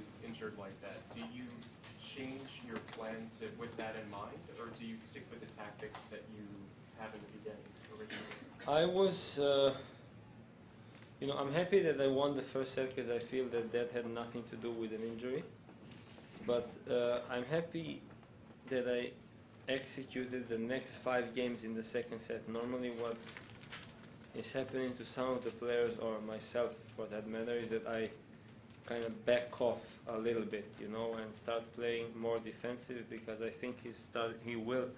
he's injured like that, do you change your plan with that in mind, or do you stick with the tactics that you have in the beginning originally? I was, I'm happy that I won the first set because I feel that that had nothing to do with an injury. But I'm happy that I executed the next 5 games in the second set. Normally what is happening to some of the players, or myself for that matter, is that I kind of back off a little bit, and start playing more defensive, because I think he will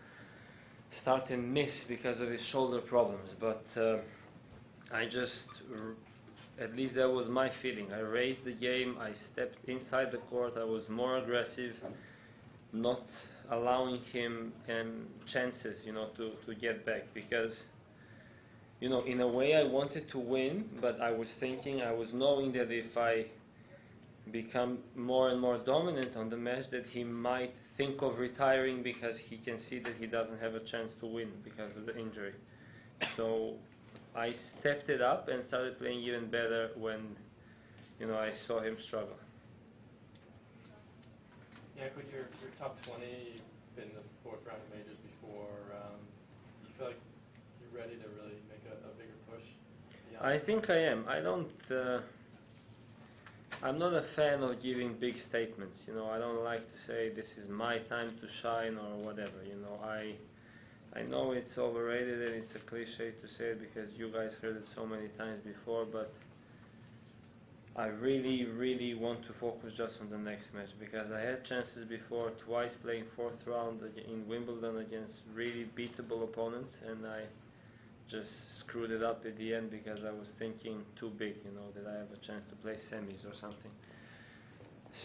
start and miss because of his shoulder problems. But at least that was my feeling. I raised the game, I stepped inside the court, I was more aggressive, not allowing him chances, to get back, because in a way I wanted to win, but I was knowing that if I become more and more dominant on the match, that he might think of retiring because he can see that he doesn't have a chance to win because of the injury. So I stepped it up and started playing even better when I saw him struggle. Yeah, could your top 20, been in the 4th round of majors before, you feel like you're ready to really make a bigger push? I think I am. I'm not a fan of giving big statements. I don't like to say this is my time to shine or whatever. I know it's overrated and it's a cliche to say it because you guys heard it so many times before, but I really, really want to focus just on the next match, because I had chances before, twice playing 4th round in Wimbledon against really beatable opponents, and I just screwed it up at the end because I was thinking too big, that I have a chance to play semis or something.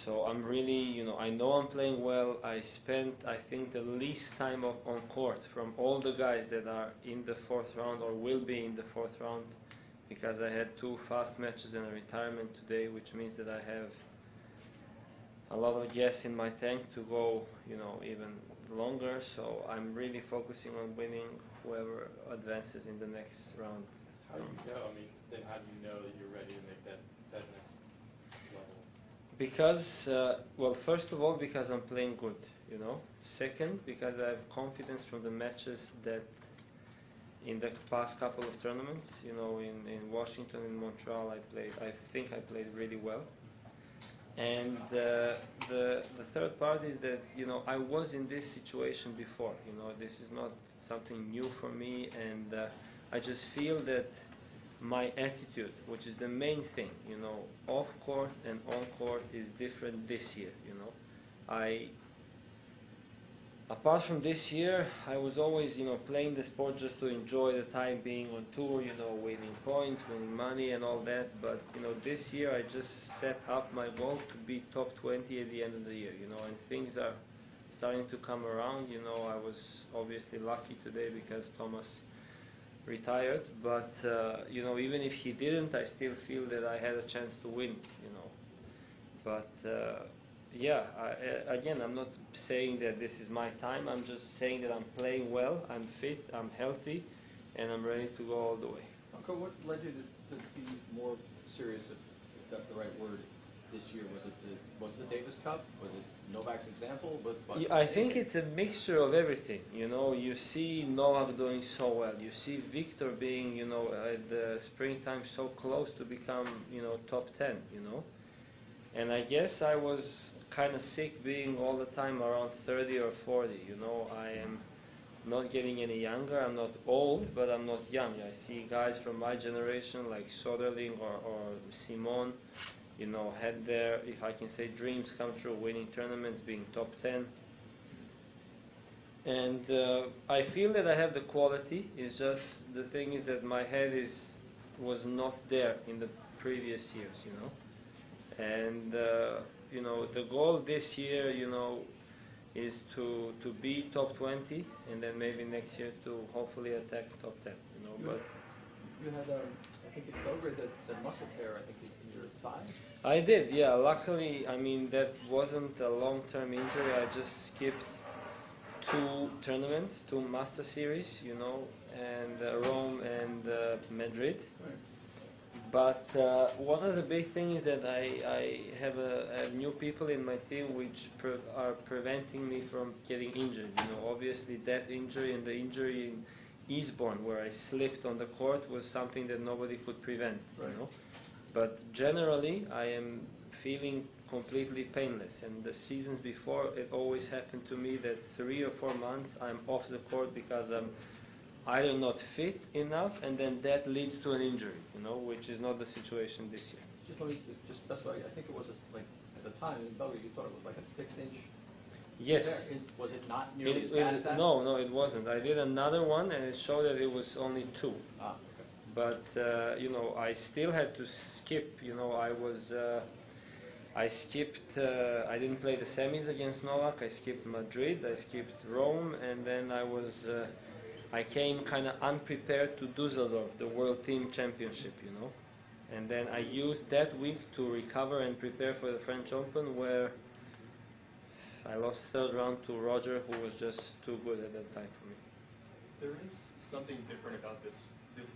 So I'm really, I know I'm playing well. I spent, I think, the least time on court from all the guys that are in the 4th round or will be in the 4th round, because I had 2 fast matches and a retirement today, which means that I have a lot of gas in my tank to go, even longer. So I'm really focusing on winning whoever advances in the next round. How do you know? Then how do you know that you're ready to make that next level? Because, first of all, because I'm playing good, Second, because I have confidence from the matches that in the past couple of tournaments, in Washington and Montreal, I think I played really well. And the third part is that, I was in this situation before. This is not something new for me, and I just feel that my attitude, which is the main thing, off court and on court, is different this year. Apart from this year, I was always, playing the sport just to enjoy the time being on tour, winning points, winning money and all that. But, this year I just set up my goal to be top 20 at the end of the year, and things are starting to come around. I was obviously lucky today because Tomas retired, but, even if he didn't, I still feel that I had a chance to win, But, again, I'm not saying that this is my time. I'm just saying that I'm playing well, I'm fit, I'm healthy, and I'm ready to go all the way. Janko, what led you to be more serious, if that's the right word, this year? Was it the Davis Cup? Was it Novak's example? I think it's a mixture of everything. You see Novak doing so well. You see Victor being, at the springtime so close to become, top 10, And I guess I was kind of sick being all the time around 30 or 40. I am not getting any younger. I'm not old, but I'm not young. I see guys from my generation like Soderling or Simon, had their, if I can say, dreams come true, winning tournaments, being top 10. And I feel that I have the quality. It's just the thing is that my head was not there in the previous years, And the goal this year, is to be top 20, and then maybe next year to hopefully attack top 10. But you had, I think it's Belgrade, that muscle tear, I think, in your thigh? I did, yeah. Luckily, that wasn't a long-term injury. I just skipped 2 tournaments, 2 Master Series, and Rome and Madrid. Right. But one of the big things is that I have new people in my team which are preventing me from getting injured. You know, obviously that injury and the injury in Eastbourne where I slipped on the court was something that nobody could prevent. Right. You know, but generally I am feeling completely painless. And the seasons before, it always happened to me that 3 or 4 months I'm off the court because I'm either not fit enough, and then that leads to an injury, you know, which is not the situation this year. Just let me just specify. I think it was like at the time in Berdych you thought it was like a 6-inch. Yes. Was it not nearly as bad as that? No, it wasn't. I did another one, and it showed that it was only 2. Ah, okay. But you know, I still had to skip. You know, I skipped. I didn't play the semis against Novak. I skipped Madrid. I skipped Rome, and then I came kind of unprepared to Dusseldorf, the World Team Championship, you know. And then I used that week to recover and prepare for the French Open, where I lost third round to Roger, who was just too good at that time for me. There is something different about this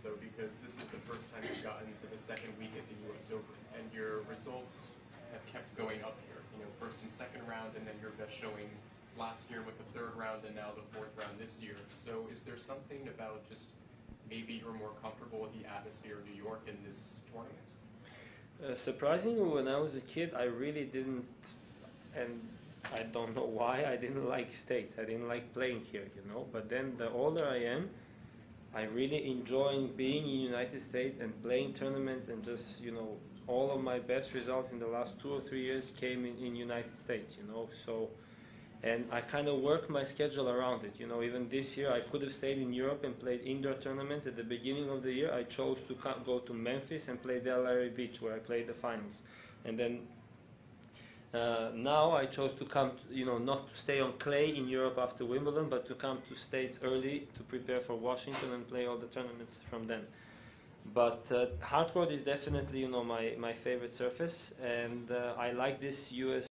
though, because this is the first time you've gotten to the second week at the U.S. Open, and your results have kept going up here. You know, first and second round, and then your best showing last year with the third round, and now the fourth round this year. So, is there something about just maybe you're more comfortable with the atmosphere of New York in this tournament? Surprisingly, when I was a kid, I really didn't, and I don't know why, I didn't like States. I didn't like playing here, you know. But then the older I am, I really enjoy being in United States and playing tournaments, and just, you know, all of my best results in the last 2 or 3 years came in United States, you know. So, and I kind of work my schedule around it. You know, even this year I could have stayed in Europe and played indoor tournaments. At the beginning of the year I chose to go to Memphis and play Delaware Beach, where I played the finals. And then now I chose to come, you know, not to stay on clay in Europe after Wimbledon, but to come to States early to prepare for Washington and play all the tournaments from then. But hard court is definitely, you know, my favorite surface, and I like this US